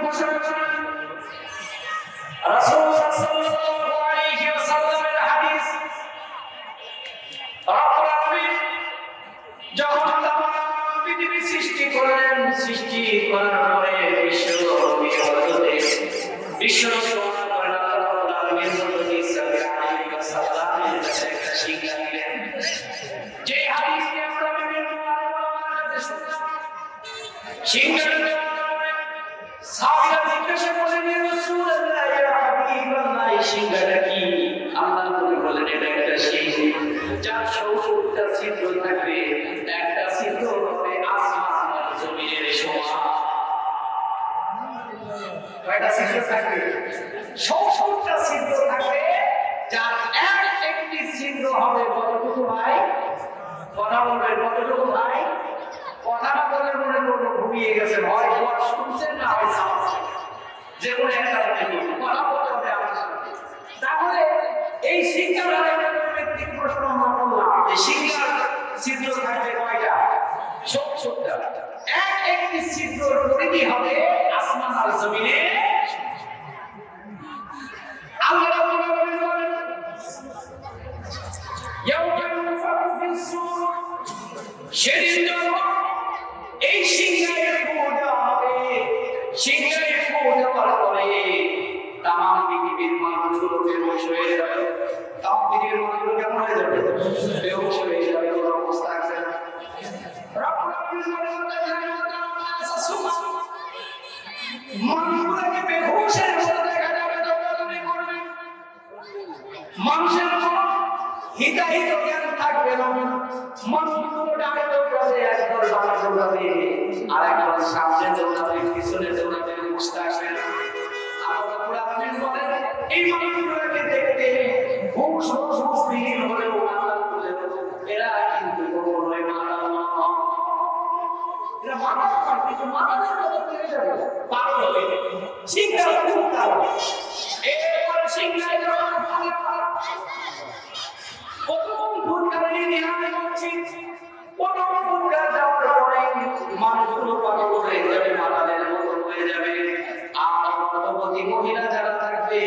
ঘোষণা করেন রাসূল সাল্লাল্লাহু আলাইহি ওয়াসাল্লামের হাদিস রব্বুল আলামিন যখন তাম পৃথিবী সৃষ্টি করলেন, সৃষ্টি করার পরে বিশ্ব ঘোষণা করেন আল্লাহ রাব্বুল আলামিন হযরত ঈসা আলাইহিস সালামের কাছে একটা শিক্ষা দিলেন। যে হাদিসটি আমরা বিভিন্ন আলেমের কাছে শুনলাম, শিক্ষা দেওয়ার পরে সাহাবীরা জিজ্ঞাসা করলেন, ইয়া রাসূলুল্লাহ ইয়া হাবিবাল্লাহ, এই শিক্ষাটা কি? আল্লাহ নবী বলেন, এটা একটা শিক্ষা যার 70টা ছিদ্র থাকবে, একটা ছিদ্র হবে আসমান আর জমিনের সমান। কয়টা ছিদ্র থাকবে? 70টা ছিদ্র থাকবে, যার একটি ছিদ্র হবে কতটুকু ভাই? কথা বলবেন কতটুকু ভাই? কথা না বলে মনে করবো ঘুমিয়ে গেছেন, হয় ওয়াজ শুনছেন না হয় সাউন্ড, যে কোনো একটা কথা বলতে হবে আমার সাথে। তাহলে এই শিক্ষাটা ব্যক্তির প্রশ্ন আমরা করলাম, এই শিক্ষার ছিদ্র থাকবে কয়টা? 70টা। একটি ছিদ্র পরিধি হবে আসমান আর জমিনে। আল্লাহ রাব্বুল আলামিন বলেন, ইয়াউমা ইউনফাখু ফিস-সূর, সেদিন যখন এই সিংহায় ফু দেওয়া হবে, সিংহায় ফু দেওয়ার পরে তামাম পৃথিবীর মানুষগুলো বেহুশ হয়ে যাবে। তামাম পৃথিবীর মানুষগুলো কেমন হয়ে যাবে? বেহুশ হয়ে যাবে, কোনো অবস্থা আছে না। মানুষগুলোকে বেহুশের মতো দেখা যাবে, দৌড়াদৌড়ি করবে। মানুষের কোনো হিতাহিত জ্ঞান থাকবে না। মানুষগুলো ডানে দৌড়াবে, একদল বামে দৌড়াবে, আর একদল সামনে দৌড়াবে, পিছনে দৌড়াবে, বুঝতে আসবে না। আল্লাহ রাব্বুল আলামিন বলেন, এই মানুষগুলোকে দেখতে হুঁশ বিহীন হলেও আল্লাহ বলে, এরা কিন্তু কখনোই মাতাল নয়। এরা মাতাল নয়, কিন্তু মাতালের মতো ফিরে যাবে, পাগল হবে। সিংহায় খুব তারা, এরপরে সিংহায় যাওয়ার প্রথম ফুটকারি নিহায় বলছি, প্রথম ফুটকার যাওয়ার পরে মানুষগুলো পাগল হয়ে যাবে, মাতালের মতো হয়ে যাবে। আর গর্ভবতী মহিলা যারা থাকবে,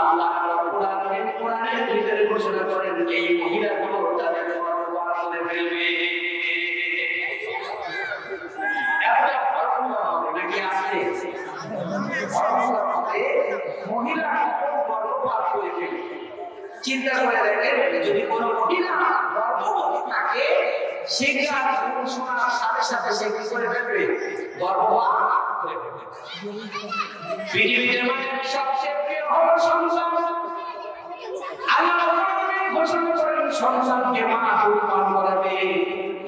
আল্লাহ রাব্বুল আলামিন কোরআনের ভিতরে ঘোষণা করেন, এই মহিলাগুলো তাদের গর্ভপাত করে ফেলবে। একটা ফর্মুলা হবে নাকি আসছে? ফর্মুলা হবে মহিলা গর্ভপাত করে ফেলবে। চিন্তা করে দেখেন, যদি কোনো মহিলা গর্ভবতী থাকে, শিক্ষার ঘোষণার সাথে সাথে সে কি করে ফেলবে? গর্ভপাত করে ফেলবে। পৃথিবীতে মায়ের সবচেয়ে প্রিয় হলো সন্তান। আল্লাহ ঘোষণা করেন, সন্তানকে মা দুধ পান করাবে,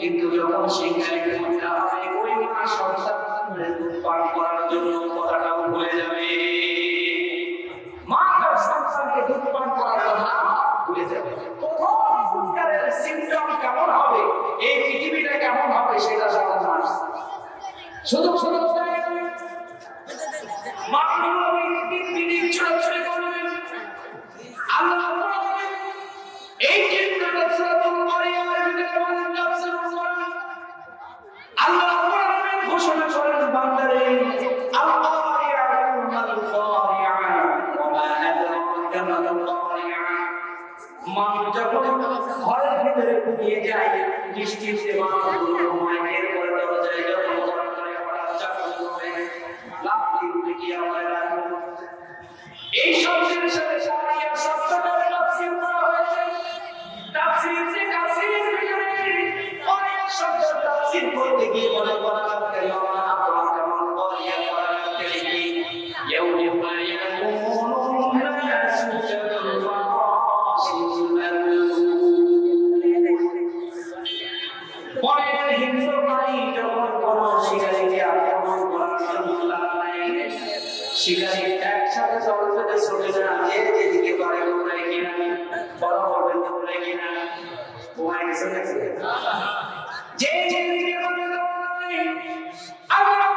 কিন্তু যখন শিক্ষায় মহিলা হবে, ওই মা সন্তানের দুধ পান করার জন্য কথাটাও ভুলে যাবে। মা তার সন্তানকে দুধ পান করার কথা ভুলে যাবে। প্রথম ফুটকারের সিম্পটম কেমন হবে, এই পৃথিবীটা কেমন হবে, সেটা জানা না। শুধু শুধু মানুষগুলো দিন ছোটাছুটি করবে। আল্লাহ এই চিন্তাটা সূরাতুল মারিয়ামের ভিতরে বলেন, তাফসীরুল কোরআন। আল্লাহ ঘোষণা করেন, বান্দারে আল্লাহ মানুষ যখন ঘরের ভিতরে ঘুমিয়ে যায়, নিশ্চিন্তে মানুষগুলো ঘুমায়, এরপরে দরজায় যখন হঠাৎ জাগ্রত হয়ে লাফিয়ে উঠে কি আমার রাখবো। এই শব্দের সাথে সারিয়া শব্দটার তাফসীর করা হয়েছে। তাফসীর যে কাসির ভিতরে অনেক শব্দ তাফসীর করতে গিয়ে মনে করা লাগবে, আল্লাহ আপনার কেমন করিয়া করা লাগবে কি ইয়াউমা ইয়াকুনুন নাসু কাল ফারাশিল পরের হিংস্রকারী যখন কোন শিকারীকে আক্রমণ করার জন্য লাগায়, শিকারী একসাথে চলতে চলে না, যেদিকে পারে দৌড়ায় কিনা, বড় বলবেন দৌড়ায় কিনা, ঘুমায় গেছে নাকি? যে যেদিকে পারে দৌড়ায়। আল্লাহ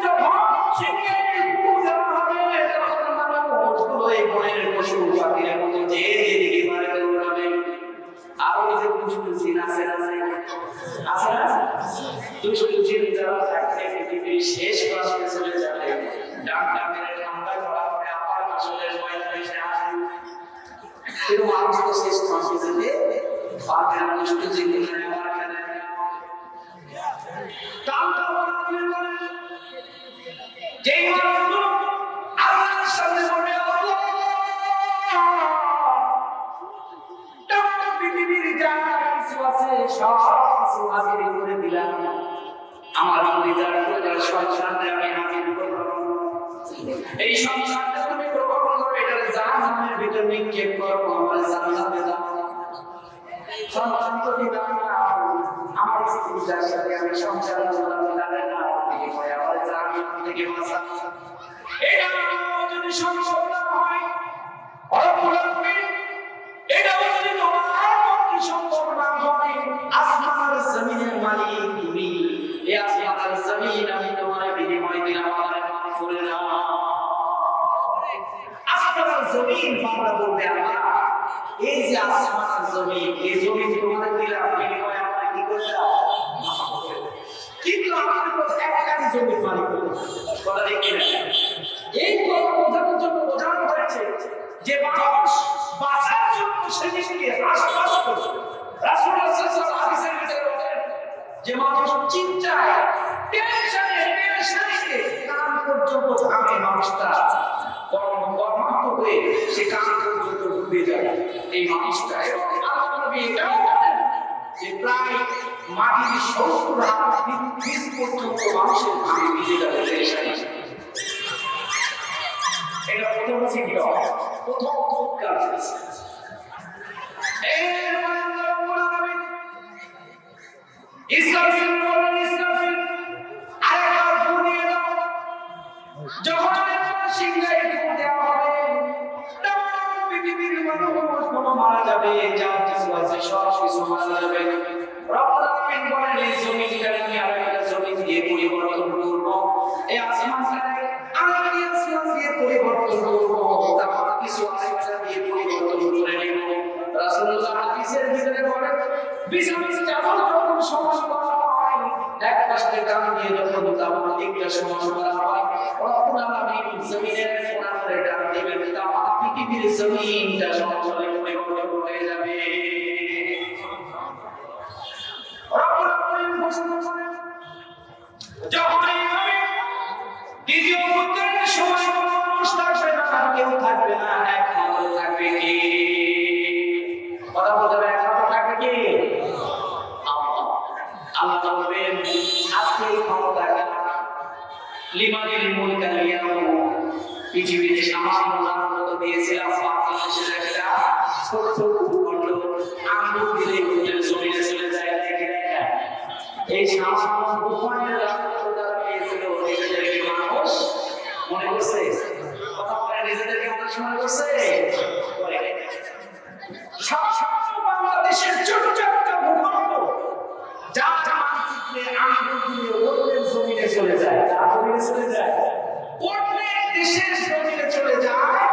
যখন শিকারী পূজা হবে, তখন মানুষগুলো এই বনের পশু পাখির মতো যে যেদিকে পারে দৌড়াবে। আর ওই যে দুষ্টু জিন আছে না, দুষ্টু জিন যারা থাকতে পৃথিবীর শেষ বাসে চলে যাবে ডাক্তার মেরে ঠান্ডা করা করে আবার আসলে ময়দানে এসে আসে কিন্তু মানুষ তো শেষ মাসে যেতে পারবে না কষ্ট যেতে আমার খেলে কামটা বলে যেই মানুষগুলো আল্লাহর সামনে বলে আল্লাহ তামাম পৃথিবীর যা কিছু আছে সব কিছু হাজির করে দিলাম আমার পরিবার পরিবার সংসারে আমি হাজির করব এই সংসারটা তুমি গ্রহণ করো এটার জাহান্নামের ভিতর নিক্ষেপ করো আমার জান্নাতে দাও সন্তান তো দিলাম না আমার স্ত্রীর সাথে আমি সংসার করলাম না বিনিময়ে আমার জাহান্নাম থেকে বাঁচা এটা যদি সম্ভব না হয় রব্বুল আলামিন এটাও যদি তোমার পক্ষে সম্ভব না হয় আসমান আর জমিনের মালিক তুমি এই আসমান আর জমিন আমি তোমার বিনিময় দিলাম আমার মাফ করে দাও আসমান আর জমিন বান্দা বলবে আল্লাহ এই যে আসমান আর জমিন এই জমিন তোমার দিলাম বিনিময়ে আমরা কি করলাম কিন্তু আমাদের তো একটাই জমির মালিক কথা দেখি না এই কথা বোঝানোর জন্য বোঝানো হয়েছে যে মানুষ বাঁচার জন্য সেদিকে আশপাশ করে রাসূলুল্লাহ সাল্লাল্লাহু আলাইহি হাদিসের ভিতরে বলেন যে মানুষ চিন্তায় টেনশনে পেরেশানিতে কাম পর্যন্ত থাকে মানুষটা কর্মান্ত হয়ে সে কাম পর্যন্ত ডুবে যায় এই মানুষটা এবং আল্লাহ নবী এটাও বলেন যে প্রায় মাটির 70 হাত 20 পর্যন্ত মানুষের ঘামে ভিজে যাবে পেরেশানি এটা প্রথম ছিল প্রথম কাজ এরপরে রব্বুল আলামিন ইসরাফিল বলেন ইসরাফিল আরেকবার ফু দিয়ে দাও যখন আরেকবার সিংহায় ফু দেওয়া হবে তখন পৃথিবীর মানুষ কোনো মারা যাবে যা কিছু আছে সব কিছু মারা যাবে রব্বুল আলামিন বলেন এই জমিনটাকে আমি আরেকটা জমিন দিয়ে পরিবর্তন করব এই আসমানটাকে আরেকটা আসমান দিয়ে পরিবর্তন করব তারপর কিছু আরেকটা দিয়ে পরিবর্তন করে নেব রাসূলুল্লাহ হাদিসের ভিতরে বলেন বিশাল চাদর যখন সমান করা হয় এক পাশে কান দিয়ে যখন তারপর দিকটা সমান করা হয় রব্বুল আলামিন জমিনের কোণা করে ডান দিবেন তারপর পৃথিবীর জমিনটা সমতলে পরিবর্তন হয়ে যাবে রব্বুল আলামিন ঘোষণা করেন যখন এইভাবে দ্বিতীয় পুত্রের সময় কোনো মানুষ থাকবে না কেউ থাকবে না একমাত্র থাকবে কে কথা বলতে হবে একমাত্র থাকবে কে আল্লাহ বলবেন আজকে এই ক্ষমতাটা লিমানিল মুলকা লিয়াহু পৃথিবীতে সামান্য আনন্দ দিয়েছিলাম বাংলাদেশের একটা ছোট ছোট ভূখণ্ড আঙ্গুল দিলে ভূতের জমিনে চলে যায় দেখে দেখা এই সামান্য ভূখণ্ডের আনন্দ পেয়েছিল নিজেদেরকে মানুষ মনে করছে কথা বলে নিজেদেরকে মানুষ মনে করছে বাংলাদেশের ছোট ছোট ভূখণ্ড যা মানচিত্রে আঙ্গুল দিয়ে অন্যের জমিনে চলে যায় জমিনে চলে যায় অন্যের দেশের জমিনে চলে যায়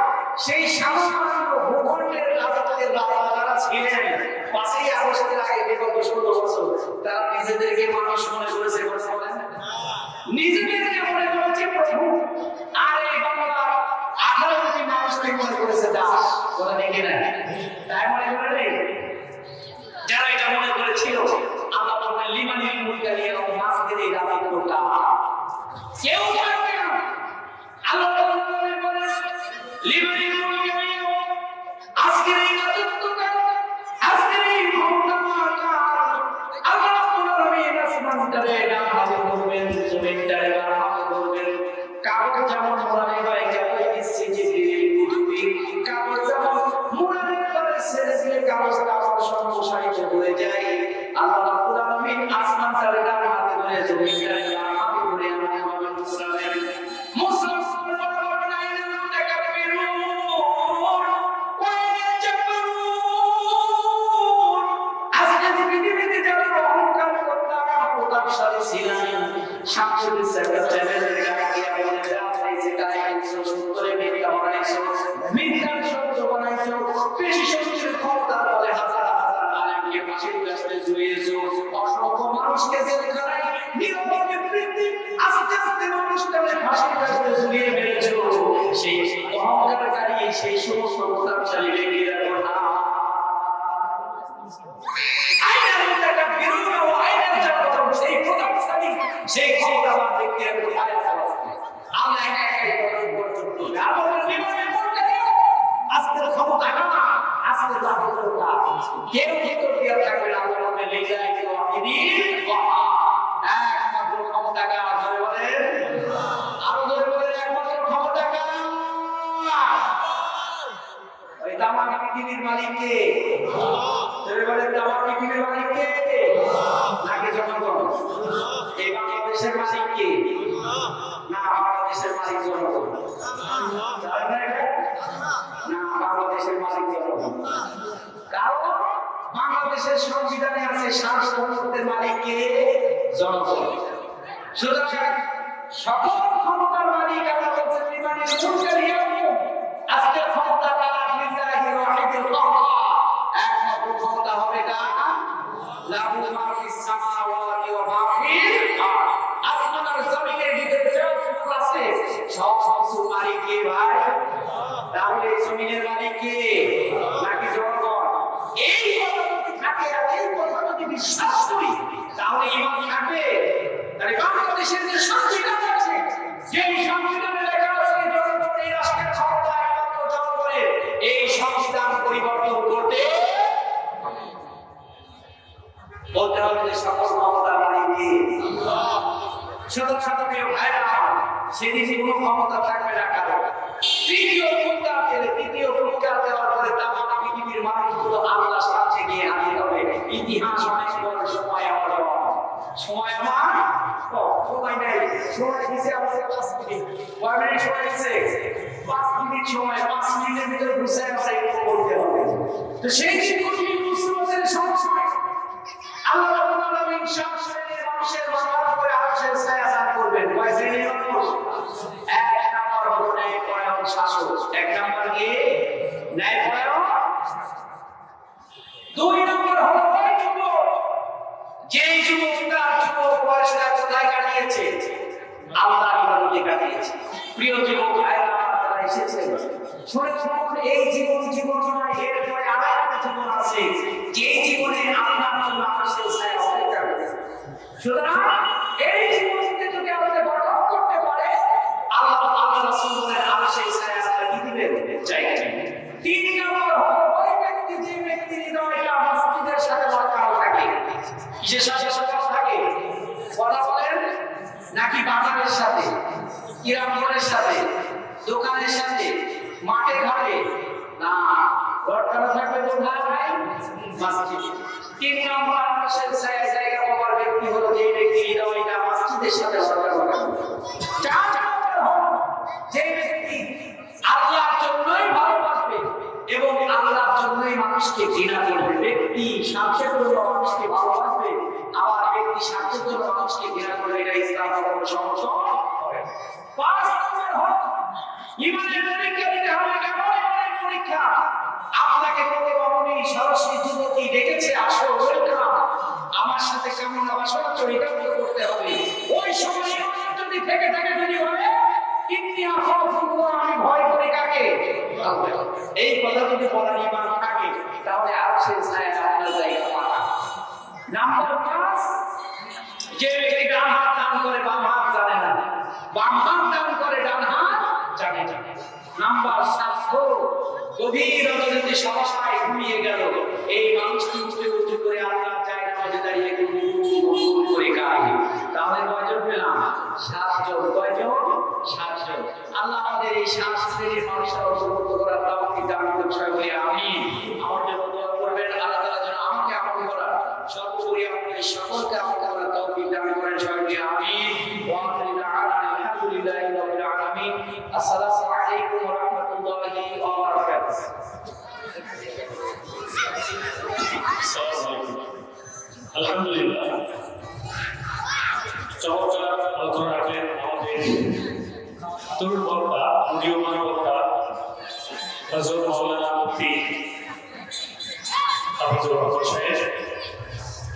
সেই সামান্য ভূখণ্ডের রাজত্বের রাজারা ছিলেন 5ই আগস্টের আগে বিগত 16 বছর তারা নিজেদেরকে মানুষ মনে করেছে কথা বলেন নিজেদেরকে মনে করেছে প্রভু আর এই বাংলা 18 কোটি মানুষকে মনে করেছে দাস কথা দেখে না তাই মনে করে নেই যারা এটা মনে করেছিল আল্লাহ বলেন লিমানিল মুলকা লিয়াহু আজকের এই রাজত্বটা কেউ পারবে না আল্লাহ বলেন লিমানিল মুলকা লিয়াহু আজকের এই রাজত্বটা আজকের এই ক্ষমতাটা আল্লাহ রাব্বুল আলামিন আসমানটারে ডান হাতে ধরবেন জমিনটারে বাম হাতে ধরবেন কাগজ যেমন মোড়ানো হয় কাগজ দিচ্ছে যে পৃথিবী কাগজ যেমন মোড়ানো করে ছেড়ে দিলে কাগজটা আবার সর্বসারিত হয়ে যায় আল্লাহ রাব্বুল আলামিন আসমানটারে ডান হাতে ধরে জমিনটারে বাম হাতে ধরে আমাদের মুসলামে ফাঁসির কাছে ঝুলিয়ে মেরেছ, সেই অহংকারকারী সেই সমস্ত প্রতাপশালী ব্যক্তিরা কথা সেই প্রতাপশালী সেই ক্ষমতাবান ব্যক্তিরা কোথায় আছে? আমরা একা একাই পর্যন্ত আজকের ক্ষমতা না, আজকের ক্ষমতা কেউ কেউ দিয়ে থাকবে না। আমরা মনে লেগে কেউ একমাত্র ক্ষমতা কার? ধরে বলেন, আরো ধরে বলেন, একমাত্র ক্ষমতা কার? ওই তামাম পৃথিবীর মালিক কে? ধরে বলেন, তামাম পৃথিবীর মালিক কে? নাকি জনগণ? এই বাংলাদেশের মালিক কে? না, বাংলাদেশের মালিক জনগণ। না, বাংলাদেশের মালিক জনগণ। কারণ বাংলাদেশের সংবিধানে আছে সার্বভৌমত্বের মালিক কে? জনগণ। সুতরাং সকল ক্ষমতার মালিক আল্লাহ বলেছেন, লিমানিল মুলকুল ইয়াউম, আজকের ক্ষমতা তার লিল্লাহির ওয়াহিদুল কাহ্হার, একমাত্র ক্ষমতা হবে কার? লাহু মা ফিস সামাওয়াতি ওয়া মা ফিল আরদ, আসমান আর জমিনের ভিতরে যা কিছু আছে সব কিছুর মালিক কে ভাই? তাহলে জমিনের মালিক কে? নাকি জনগণ? এই কথা যদি থাকে আর এই কথা যদি বিশ্বাস করি তাহলে ঈমান থাকবে। তাহলে বাংলাদেশের যে সংবিধান আছে, সেই সংবিধানে লেখা আছে জনগণ এই রাষ্ট্রের ক্ষমতা একমাত্র জনগণের, এই সংবিধান পরিবর্তন করতে বলতে হবে যে সকল ক্ষমতার মালিক কে? আল্লাহ। ছোট ছোট প্রিয় ভাইরা, সেদিন কোনো ক্ষমতা থাকবে না কারো। তৃতীয় ফুৎকার দেওয়ার পরে তামাম পৃথিবীর মানুষগুলো আল্লাহর সাথে গিয়ে হাজির হবে। ইতিহাস অনেক বড়, সময় আমার সময় আমার সময় নাই, সময় দিছে আমাদের 5 মিনিট। কয় মিনিট সময় দিছে? 5 মিনিট সময়। 5 মিনিটের ভিতরে গুছায় বলতে হবে। তো সেই কঠিন মুসলমানদের সময় আল্লাহ রাব্বুল আলামিন সব শ্রেণীর মানুষের মাথার উপরে আরশের ছায়া দান করবেন। কয় শ্রেণীর মানুষ? এক নাম্বার হলো ন্যায়পরায়ণ শাসক। এক নাম্বার কি? ন্যায়পরায়ণ। 2 নাম্বার হলো ওই যুবক, যেই যুবকটা যুবক বয়সটা কোথায় কাটিয়েছে? আল্লাহর ইবাদতে কাটিয়েছে। প্রিয় যুবক ভাইরা, আপনারা এসেছেন, শুনে শুনুন, এই জীবন নয়, এরপরে আরেকটা জীবন আছে, যেই জীবনে আল্লাহর জন্য আরশের ছায়া অপেক্ষা করে। সুতরাং এই জীবনকে যদি আমাদের গঠন করতে পারে, আল্লাহ রাসূল বলেন আরশের ছায়া তার কি দিবেন? জায়গা দিবেন। 3 নম্বর হলো ওই ব্যক্তি, যে ব্যক্তির হৃদয়টা মসজিদের সাথে লাগানো থাকে। কিসের সাথে লাগানো থাকে? কথা বলেন, নাকি বাজারের সাথে, কিরামপুরের সাথে, দোকানের সাথে, মাঠে ঘাটে? না, ঘরটা থাকবে কোথায় ভাই? মসজিদ। 3 নম্বর আরশের ছায়া জায়গা পাওয়ার ব্যক্তি হলো যে ব্যক্তি হৃদয়টা মসজিদের সাথে লাগানো। 4 নম্বর হলো যে ব্যক্তি আল্লাহর জন্যই ভালোবাসবে এবং আল্লাহর জন্যই মানুষকে ঘৃণা করবে। ব্যক্তি স্বার্থের জন্য মানুষকে ভালোবাসবে, আবার ব্যক্তি স্বার্থের জন্য মানুষকে ঘৃণা করবে, এটা ইসলামের কোনো সমস্যা হবে না। 5 নম্বর হলো ঈমানের পরীক্ষা দিতে হবে। কেমন ঈমানের পরীক্ষা? আপনাকে কোনো রমণী সরস্বতী যুবতী ডেকেছে, আসো, ওয়েলকাম, আমার সাথে কেমন আচরণ চরিতার্থ করতে হবে। ওই সময় ঈমান যদি থেকে থাকে, যদি বলে ইন্নিয়া খাফুল্লাহ, আমি ভয় করি কাকে? আল্লাহ, এই কথা যদি বলার ঈমান থাকে, তাহলে আরশের ছায়া আপনার জায়গা পাকা। নাম্বার 5, যে ব্যক্তি ডান হাত দান করে বাম হাত জানে না, বাম হাত দান করে ডান হাত জানে না। নাম্বার 7, গভীর রজনীতে সবাই ঘুমিয়ে গেল, এই মানুষটি উঠে করে আল্লাহর জায়গা মাঝে দাঁড়িয়ে গুনগুন করে গায়। তাহলে কয়জন পেলাম? 7 জন। কয়জন? 7 জন। আল্লাহ আমাদের এই 7 শ্রেণীর মানুষের অন্তর্ভুক্ত করার তৌফিক দান করুন। সবাই আমিন। আমার জন্য দোয়া করবেন, আল্লাহ তাআলা যেন আমাকে আমল করার, সর্বোপরি আমাদের সকলকে আমল করার তৌফিক দান করেন। সবাই আমিন। ওয়া আলহামদুলিল্লাহি রাব্বিল আলামিন। আসসালামু আলাইকুম ওয়া রাহমাতুল্লাহি ওয়া বারাকাতুহু। আলহামদুলিল্লাহ, চমৎকার আলোচনা রাখলেন আমাদের তরুণ বক্তা, উদীয়মান বক্তা হযরত মাওলানা মুফতি আব্দুর রহমান সাহেব।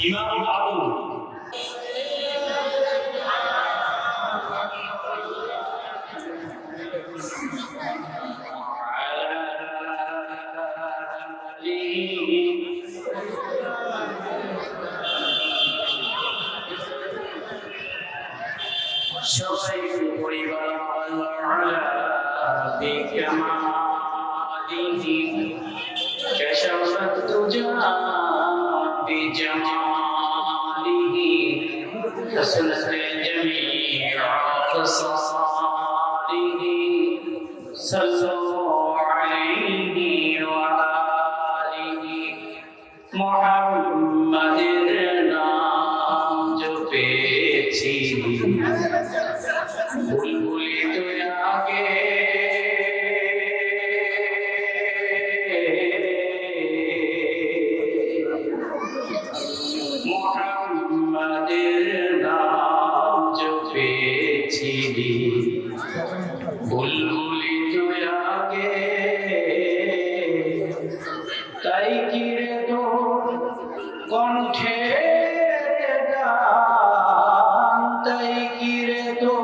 ইমাম আবুল بلغ العلا بكماله كشف الدجى بجماله حسنت جميع خصاله صلوا عليه وآله محمد नाम जो पेची बुलबुली तो आगे मोहम्मद नाम जो पेची बुलबुली तो आगे ताई गिरे तो কণ্ঠে গান তাই কিরে তো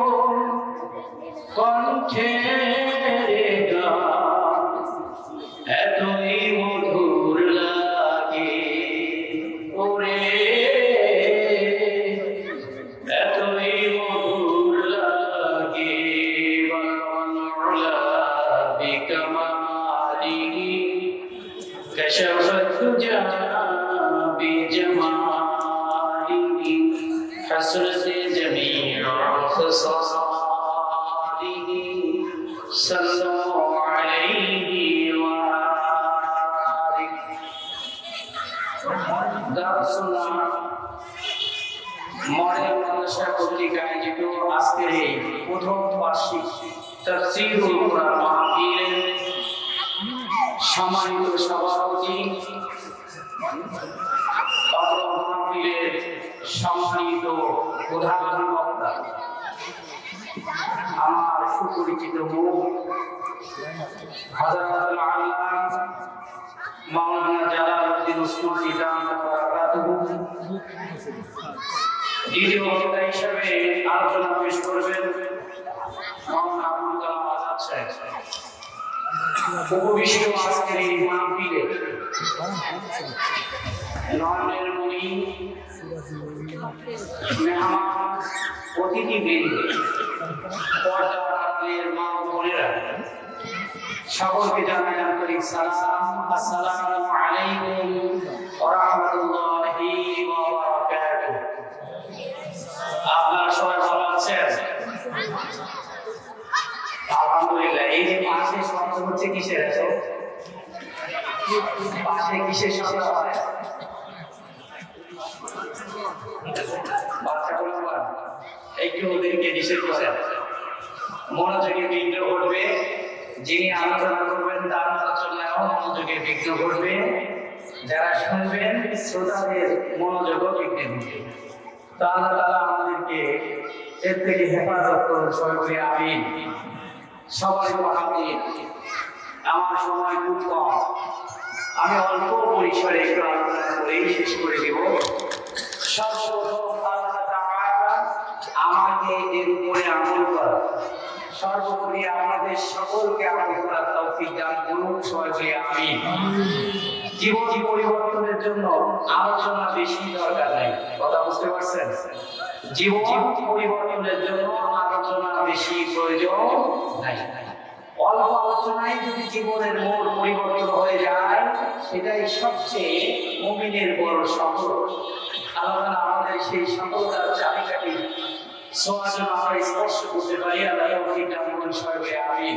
কণ্ঠে গান এতই মধুর লাগে ওরে এতই মধুর লাগে বাংলা বিকমালিহি কশফত তুজা بجماله حسنت جميع خصاله صلوا عليه وآله দারুসুন্নাহ মডেল মাদ্রাসা কর্তৃক আয়োজিত আজকের এই প্রথম বার্ষিক তাফসীরুল কুরআন মাহফিলের সম্মানিত সভাপতি সম্মানিত প্রধান বক্তা আমার সুপরিচিত মুখ হযরতুল আল্লামা মাওলানা জালালউদ্দিন উসমানী বারাকাতুহু দ্বিতীয় বক্তা হিসেবে আলোচনা পেশ করবেন মাওলানা আবুল কালাম আজাদ সাহেব উপবিষ্ট আজকের এই মাহফিলে নয়নের মণি মেহমান অতিথিবৃন্দ পর্দার আড়ালের মা ও বোনেরা সকলকে জানাই আন্তরিক সালাম আসসালামু আলাইকুম ওয়া রাহমাতুল্লাহি ওয়া বারাকাতুহু আপনারা সবাই ভালো আছেন আলহামদুলিল্লাহ এই যে পাশে শব্দ হচ্ছে কিসের আছে পাশে কিসের শব্দ হয় বাচ্চাগুলো একটু ওদেরকে নিষেধ করে মনোযোগের বিঘ্ন ঘটবে যিনি আলোচনা করবেন তার আলোচনায়ও মনোযোগের বিঘ্ন ঘটবে যারা শুনবেন শ্রোতাদের মনোযোগও বিঘ্ন ঘটবে তো আল্লাহ তাআলা আমাদেরকে এর থেকে হেফাজত করুন সবাই আমিন সবাই আমিন আমার সময় খুব কম আমি অল্প পরিসরে একটু আলোচনা করেই শেষ করে দেব আমাকে এর উপরে আমল করা সর্বোপরি আমাদের সকলকে আমল করার তৌফিক দান করুন সবাই আমিন জীবন পরিবর্তনের জন্য আলোচনা বেশি দরকার নাই কথা বুঝতে পারছেন জীবন পরিবর্তনের জন্য আলোচনা বেশি প্রয়োজন নাই অল্প আলোচনায় যদি জীবনের মূল পরিবর্তন হয়ে যায় সেটাই সবচেয়ে মুমিনের বড় সফল আল্লাহ আমাদের সেই সফলতার চাবিকাঠি সোয়াজ আমরা স্পর্শ করতে পারি আল্লাহ তৌফিক দান করুন সবাই আমিন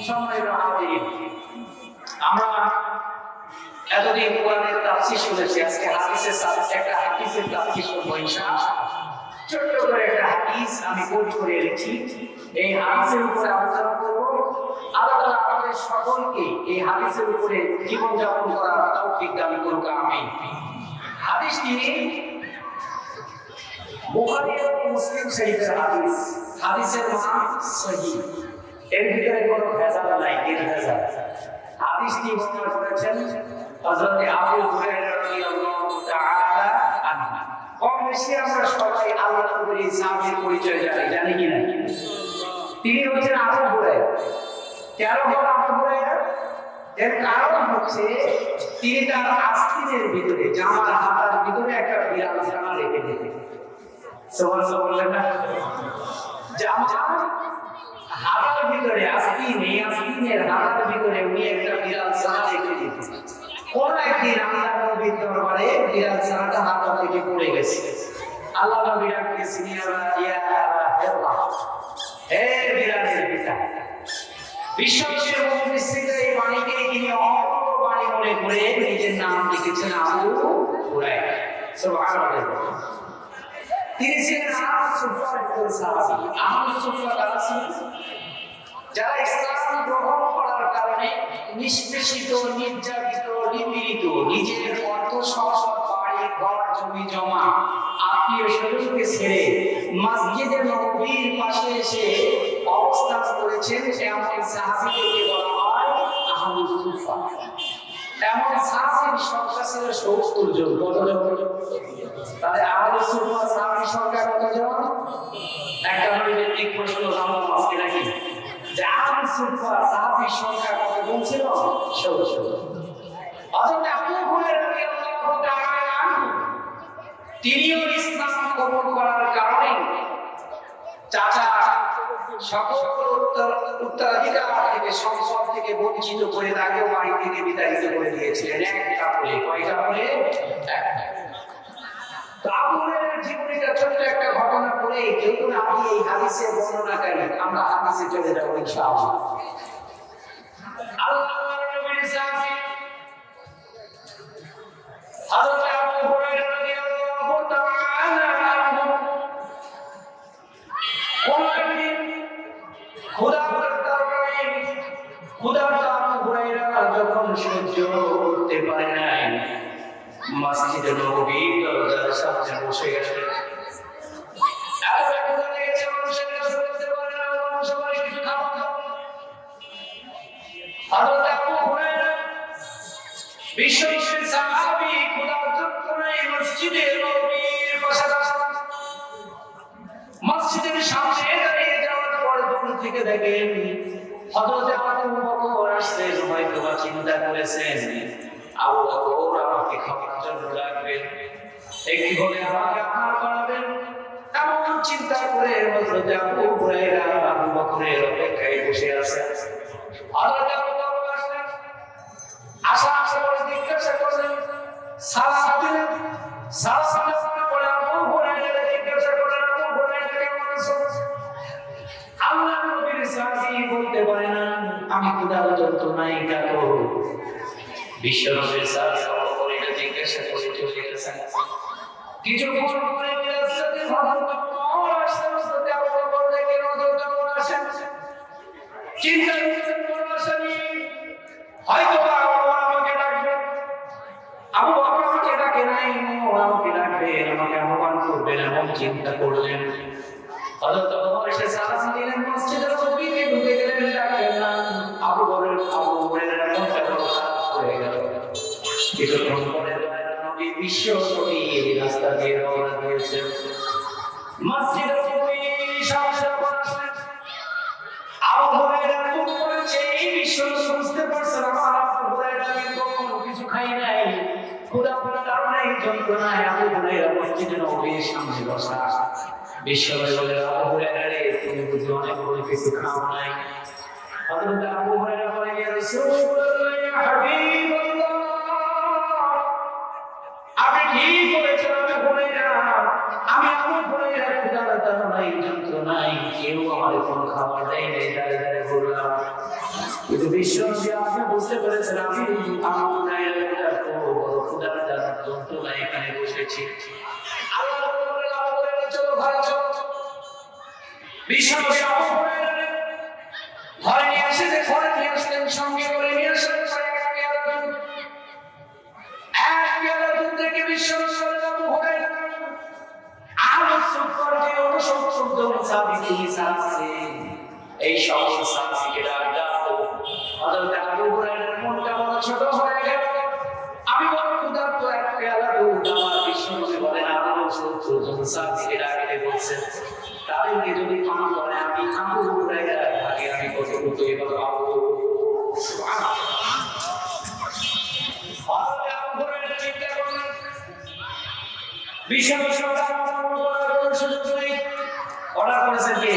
সম্মানিত হাজির আমরা এতদিন কোরআনের তাফসীর শুনেছি আজকে হাদিসের সাথে একটা হাদিসের তাফসীর করব ইনশাআল্লাহ ছোট্ট করে একটা হাদিস আমি কোট করে এনেছি এই হাদিসের উপরে আলোচনা করব আল্লাহ তাআলা আমাদের সকলকে এই হাদিসের উপরে জীবন যাপন করার তৌফিক দান করুন আমিন হাদিসটি বুখারী ও মুসলিম শরীফের হাদিস হাদিসের মান সহিহ এর ভিতরে কোনো ভেজাল নাই নির্ভেজাল হাদিসটি বর্ণনা করেছেন হযরত আবু হুরায়রা রাদিয়াল্লাহু তাআলা আনহু কম বেশি আমরা সবাই আল্লাহর নবীর সাহাবীর পরিচয় জানি কি না তিনি হচ্ছেন আবু হুরায়রা কেন হল আবু হুরায়রা এর কারণ হচ্ছে তিনি তার আস্তিনের ভিতরে জামার হাতার ভিতরে একটা বিড়াল ছানা রেখে দিতেন সুবহানাল্লাহ বললেন না যে আমার হাড়ার ভিতরে আস্তিনের হাড়ার ভিতরে উনি একটা বিড়াল ছানা রেখে দিতেন। কোন একদিন আল্লাহ নবীর দরবারে বিড়াল ছানাটা হাত থেকে পড়ে গেছে। আল্লাহ নবী ডাকতেছেন, হে বিড়ালের পিতা। বিশ্ববিশ্বের মুফাসসিররা এই বাণীকে তিনি অপূর্ব বাণী মনে করে নিজের নাম লিখেছেন আবু হুরায়রা। সুবহানাল্লাহ। তিনি ছিলেন আবু সুফিয়ার একজন সাহাবী। আবু সুফিয়ার কারা ছিলেন? যারা ইসলাম গ্রহণ করার কারণে নিষ্পেষিত, নির্যাতিত, নিপীড়িত, নিজের অর্থ সম্পদ, বাড়ি ঘর, জমি জমা, আত্মীয় স্বজনকে ছেড়ে মসজিদে নববীর পাশে এসে অবস্থান করেছেন এমন সাহাবীদেরকে বলা হয় আহলুস সুফা। এমন সাহাবীর সংখ্যা ছিল ৭০ জন। কতজন? তাহলে আহলুস সুফা সাহাবীর সংখ্যা কতজন? একটা নৈতিক প্রশ্ন জানার আছে নাকি? যে আহলুস সুফা সাহাবীর সংখ্যা কতজন ছিল? ৭০ জন। হযরত আবু হুরায়রা রাদিয়াল্লাহু তাআলা তিনিও ইসলাম কবুল করার কারণে চাচা সকল উত্তরাধিকার থেকে, সম্পদ থেকে বঞ্চিত করে তাকেও বাড়ি থেকে বিতাড়িত করে দিয়েছিলেন। একটা বলে, কয়টা বলে? তো আবু হুরায়রার জীবনীটা ছোট্ট একটা ঘটনা বলে যেহেতু আমি এই হাদিসের বর্ণনাকারী, আমরা হাদিসে চলে যাবো ইনশাআল্লাহ। আল্লাহর নবীর সাহাবী হযরত আবু হুরায়রা রাদিয়াল্লাহু তাআলা আনহু কোনদিন খোদার দরবারে আবু হুরায়রা যখন সহ্য করতে পারে নাই, মসজিদে নববীর দরজার সামনে বসে গেলেন। এত ক্ষুধা লেগেছে, মানুষের কাছে বলতে পারে না, মানুষ সবাই কিছু খাওয়া দাও। হযরত আবু হুরায়রা বিশ্ববিশ্বের সাহাবী, খোদার যন্ত্রণায় মসজিদে নববীর পাশে মসজিদের সামনে দাঁড়িয়ে যাওয়ার পর দূর থেকে দেখেন হযরত আবু বকর আসছেন। হয়তো বা চিন্তা করেছেন আবু বকর আমাকে খাওয়ার জন্য ডাকবেন, একটু হলে আমাকে আহার করাবেন। এমন চিন্তা করে হযরত আবু হুরায়রা আবু বকরের অপেক্ষায় বসে আছেন। হযরত আবু বকর আসলেন, আসার পর জিজ্ঞাসা করলেন, সালাম দিলেন। সালাম দেওয়ার পরে আবু হুরায়রা জিজ্ঞাসা করলেন, আবু হুরায়রা কেমন আছো? আল্লাহর নবীর সাহাবী বলতে পারে না আমি ক্ষুধার যন্ত্রণায় কাতর। বিশ্বনবীর সাহাবী আবু হুরায়রা জিজ্ঞাসা করে চলে গেছেন। কিছুক্ষণ পরে রাস্তাতে হযরত ওমর আসছেন। হযরত আবু বকর দেখে হযরত ওমর আসেন, চিন্তা করছেন বড় আসামি, হয়তো আমাকে ডাকবে। আবু বকর আমাকে ডাকে নাই, আমাকে ডাকবেন, আমাকে আহ্বান করবেন, এমন চিন্তা করলেন। হযরত ওমর এসে সালাম দিলেন, মসজিদের নববীতে ঢুকে গেলেন, ডাকলেন না। আবু হুরায়রা মনটা বড় খারাপ হয়ে গেল। কিছুক্ষণ পরে নবী বিশ্ব নবী রাস্তা দিয়ে রওনা দিয়েছেন। মসজিদের নববীর সামনে আসলেন। আবু হুরায়রা চুপ করেছে। এই বিশ্ব বুঝতে পারছেন আমার আবু হুরায়রা কখনো কিছু খাই নাই, ক্ষুধা কারণে যন্ত্রণায় আবু হুরায়রা মসজিদে নববীর সামনে বসা। বিশ্বনবী বলেন, আবু হুরায়রা রে, তুমি বুঝি অনেক বড় কিছু খাও নাই? হযরত আবু হুরায়রা বলেন, ইয়া রাসূলুল্লাহ, ইয়া হাবিবাল্লাহ, আপনি ঠিক বলেছেন আবু হুরায়রা, আমি আবু হুরায়রা ক্ষুধার তাড়নায় যন্ত্রণায় কেউ আমার কোনো খাবার দেয় নাই, দাঁড়িয়ে বললাম। কিন্তু বিশ্বনবী আপনি বুঝতে পেরেছেন আমি আবু হুরায়রা বড় ক্ষুধার যন্ত্রণায় এখানে বসেছি। আল্লাহ বললেন, আবু হুরায়রা চলো ঘরে চলো। বিশ্বনবী আবু হুরায়রা ঘরে নিয়ে আসলেন, সঙ্গে করে নিয়ে আসলেন এক পেয়ালা দুধ থেকে বিশ্বনবী বললেন, আবু হুরায়রা আহলুস সুফার যে ৬৯ জন সাহাবী তিনি আছেন, এই সকল সাহাবীকে ডাক দাও। হযরত আবু হুরায়রার মনটা বড় ছোট হয়ে গেল। আমি বড় ক্ষুধার্ত, এক পেয়ালা দুধ আমার। বিশ্বনবী বলেন, আহলুস সুফার জন সাহাবীকে ডাকতে বলছেন, তাদেরকে যদি পান করে আমি আবু হুরায়রার ভাগে আমি কতটুকু এবার পাবো? সুবহানাল্লাহ। হযরত আবু হুরায়রা চিন্তা করলেন, বিশ্বনবী সুযোগ নেই। অর্ডার করেছেন কে?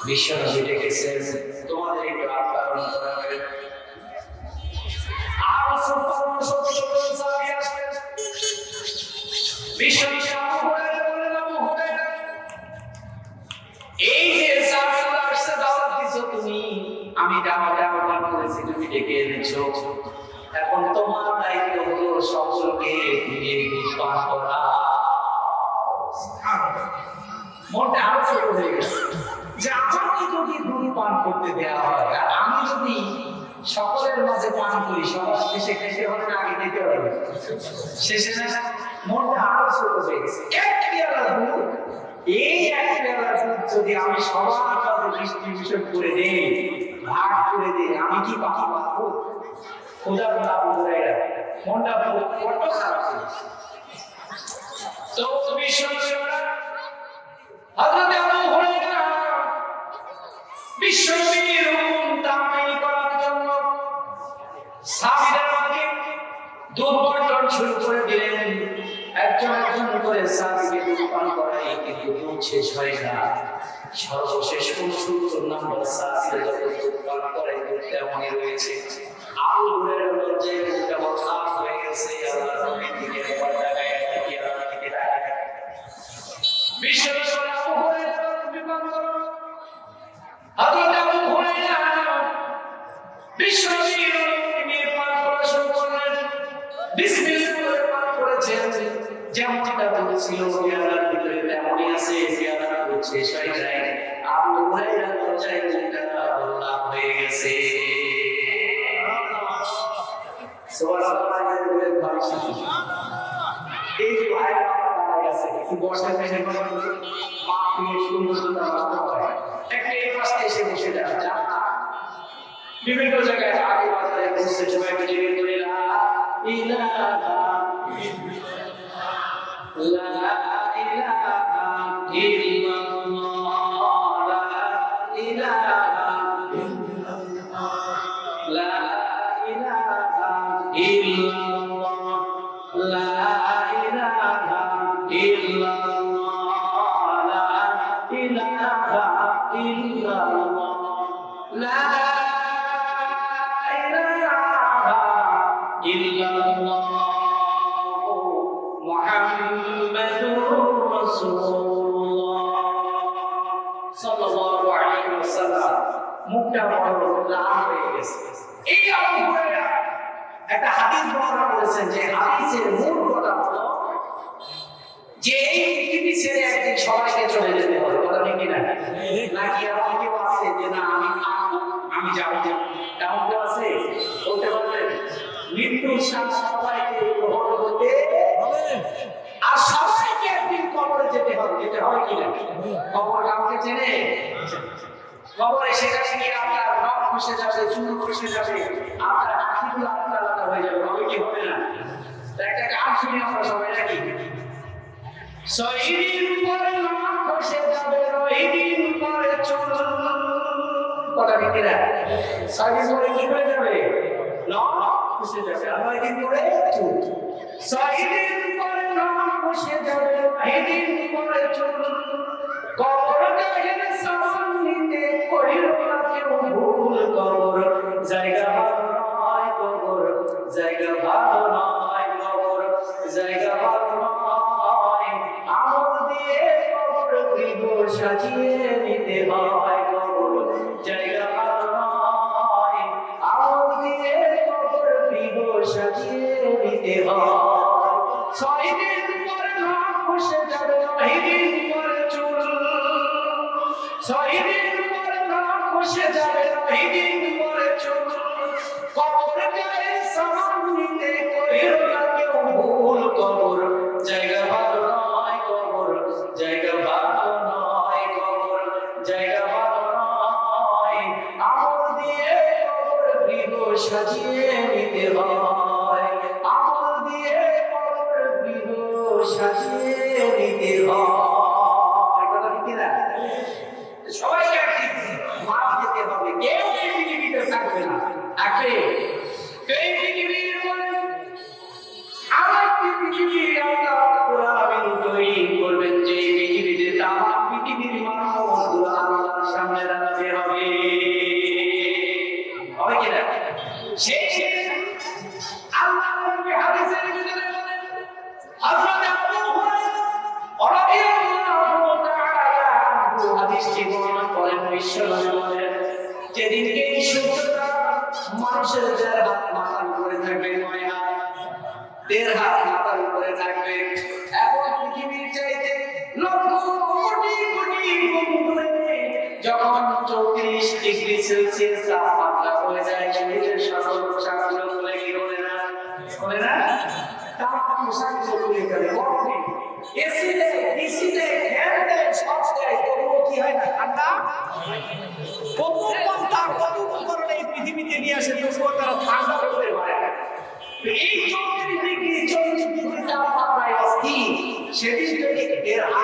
বিশ্বনবী ডেকেছেন তোমাদের একটু আপ্যায়ন করা হবে। আর সত্তর সাহাবী আসলেন। বিশ্বনবী আবু হুরায়রা বলেন, আবু হুরায়রা, এই যে সাহাবারা আসছে দাওয়াত দিছো তুমি, আমি দাওয়াত আহ্বান করেছি, তুমি ডেকে এনেছো, এখন তোমার দায়িত্ব হলো সকলকে দিয়ে পান করা। মনটা আরো ছোট হয়ে গেছে যে আমাকে যদি দুধ পান করতে দেওয়া হয় আর আমি যদি সকলের মাঝে পান করি, সবার শেষে খেতে হবে না আগে খেতে হবে? শেষে না, মনটা আরো ছোট হয়ে গেছে। এক পেয়ালা দুধ, এই এক পেয়ালা দুধ যদি আমি সবার মাঝে ডিস্ট্রিবিউশন করে দেই, ভাগ করে দেই, আমি কি বাকি পাবো? খোদা খোদা বলে মনটা বড্ড খারাপ হয়েছে। তো তুমি শুনছোরা হযরত আবু হুরায়রা বিশ্বনবীর হুকুম তামিল করার জন্য সাহাবীদের মাঝে দুধ বন্টন শুরু করে দিলেন। একজন একজন করে সাহাবীকে দুধ পান করায়, কিন্তু দুধ শেষ হয় না। সর্বশেষ 69 নম্বর সাহাবীরা যখন দুধ পান করে, দুধ তেমনই রয়েছে। আবু হুরায়রা লজ্জায় মুখটা বড় হয়ে গেছে। আল্লাহর নবীর দিকে একবার তাকায়, আল্লাহর দিকে তাকায়। বিশ্বনবী আবু হুরায়রা তুমি পান করো। হযরত আবু হুরায়রা বিশ্বনবীর নিয়ে পান করা শুরু করলেন। বিসমিল্লাহ বলে পান করেছেন। যেমনটা বলেছিল পেয়ালার ভিতরে তেমনই আছে, পেয়ালা দুধ শেষ হয়ে যায়। আবু হুরায়রা লজ্জায় মুখটা বড় হয়ে গেছে। সুবহানাল্লাহ বলে ভাবছি এই যে ভাইরা দাঁড়ায় আছে, কি বসার পেছনে মা তুমি সুন্দরতা নষ্ট হয়, একটা এই পাশে এসে বসে যায়। বিভিন্ন জায়গায় আগে বাজারে বসে সবাই জিকির করে লা ইলাহা ইল্লাল্লাহ, লা ইলাহা মুখটা বড় লাল হয়ে গেছে। এই আবু হুরায়রা একটা হাদিস বর্ণনা করেছেন, যে হাদিসের মূল কথা হলো যে এই পৃথিবী ছেড়ে একদিন সবাইকে চলে যেতে হবে। কথা ঠিক কিনা? নাকি এমন কেউ আছে যে না আমি যাবো, এমন কেউ আছে? বলতে পারবেন? মৃত্যুর সাথে সবাইকে গ্রহণ করতে হবে, আর সবাইকে একদিন কবরে যেতে হবে। যেতে হবে কিনা? কবর কাউকে চেনে? কবরে সেখানে গিয়ে আপনার নখ খসে যাবে, চুল খসে যাবে, আপনার আঁখিগুলো আলাদা আলাদা হয়ে যাবে। হবে কি হবে না? একটা গান শুনি আমরা সবাই নাকি? শহীদিন পরে নখ খসে যাবে, রহিদিন পরে চুল। কথা ঠিক কিনা? শহীদিন পরে কি হয়ে যাবে? নখ খসে যাবে, আর রহিদিন পরে চুল। শহীদিন পরে নখ খসে যাবে, রহিদিন পরে চুল। কবর গায়ের সামনে করিল না কেউ ভুল। কবর জায়গা ভালো নয়, কবর জায়গা ভালো নয়, কবর জায়গা ভালো নয়। আমল দিয়ে কবর গৃহ সাজিয়ে নিতে হয়, কবর জায়গা ভালো নয়। আমল দিয়ে কবর গৃহ সাজিয়ে নিতে হয়। 6 দিন পরে নখ খসে যাবে, 9 দিন পরে চুল। 6 দিন পরে নখ খসে যাবে, 9 দিন পরে চুল। কবর গায়ে সামান নিতে কইল না কেউ ভুল। কবর জায়গা ভালো নয়, কবর জায়গা ভালো নয়, কবর জায়গা ভালো নয়। আমল দিয়ে কবর গৃহ সাজিয়ে নিতে হয়, আমল দিয়ে কবর গৃহ সাজিয়ে নিতে হয়। কথা ঠিক কিনা? সবাইকে একদিন মারা যেতে হবে, কেউ এই পৃথিবীতে থাকবে না। থাকবে এই পৃথিবীর পরে আরেকটি পৃথিবী আল্লাহ রাব্বুল আলামিন তৈরি করবেন, যে পৃথিবীতে তামাম পৃথিবীর মানবগুলো আল্লাহর সামনে হবে কিনা? সেই আল্লাহ নবী হাদিসের ভিতরে বলেন, হযরত আবু হুরায়রা রাদিয়াল্লাহু তাআলা হাদিসটি বর্ণনা করেন, বিশ্বনবী বলেন, যেদিনকে এই সূর্যটা মানুষের 1.5 হাত মাথার উপরে থাকবে, 9 হাত 1.5 হাত মাথার উপরে থাকবে, এবং পৃথিবীর চাইতে লক্ষ কোটি কোটি গুণ দূরে যখন 34 ডিগ্রি সেলসিয়াস তাপমাত্রা হয়ে যায়, শরীরের সকল পোশাকগুলো খুলে কি করে না? করে না? তাপমাত্রা পোশাকগুলো খুলে ফেলে। এসি দেয়, ডিসি দেয়, ফ্যান দেয়, সব দেয়, তবুও কি হয় না? ঠান্ডা? কত পন্থা, কত উপকরণ এই পৃথিবীতে নিয়ে আসে, তবুও তারা ঠান্ডা করতে পারে না। এই 34 ডিগ্রি 40 ডিগ্রি তাপমাত্রায় অস্থির, সেদিন যদি 1.5